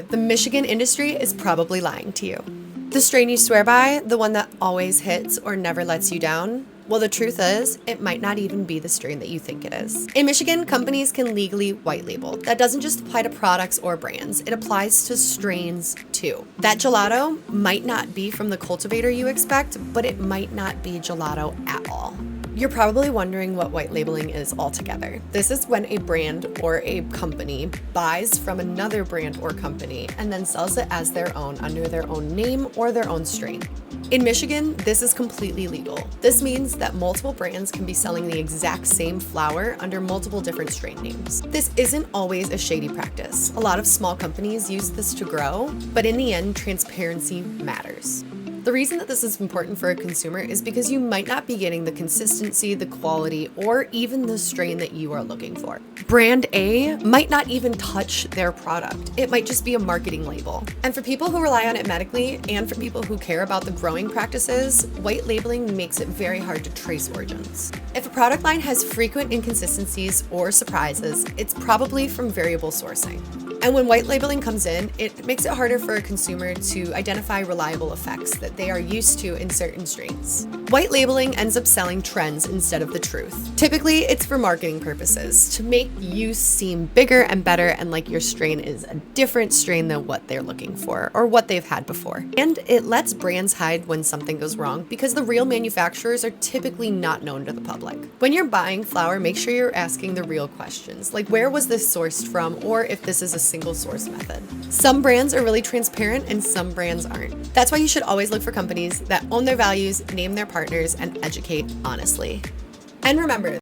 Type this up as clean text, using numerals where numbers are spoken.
The Michigan industry is probably lying to you. The strain you swear by, the one that always hits or never lets you down, well, the truth is, it might not even be the strain that you think it is. In Michigan, companies can legally white label. That doesn't just apply to products or brands, it applies to strains too. That gelato might not be from the cultivator you expect, but it might not be gelato at all. You're probably wondering what white labeling is altogether. This is when a brand or a company buys from another brand or company and then sells it as their own under their own name or their own strain. In Michigan, this is completely legal. This means that multiple brands can be selling the exact same flower under multiple different strain names. This isn't always a shady practice. A lot of small companies use this to grow, but in the end, transparency matters. The reason that this is important for a consumer is because you might not be getting the consistency, the quality, or even the strain that you are looking for. Brand A might not even touch their product. It might just be a marketing label. And for people who rely on it medically, and for people who care about the growing practices, white labeling makes it very hard to trace origins. If a product line has frequent inconsistencies or surprises, it's probably from variable sourcing. And when white labeling comes in, it makes it harder for a consumer to identify reliable effects that they are used to in certain strains. White labeling ends up selling trends instead of the truth. Typically, it's for marketing purposes, to make you seem bigger and better and like your strain is a different strain than what they're looking for or what they've had before. And it lets brands hide when something goes wrong because the real manufacturers are typically not known to the public. When you're buying flour, make sure you're asking the real questions, like where was this sourced from, or if this is a single source method. Some brands are really transparent and some brands aren't. That's why you should always look for companies that own their values, name their partners, and educate honestly. And remember,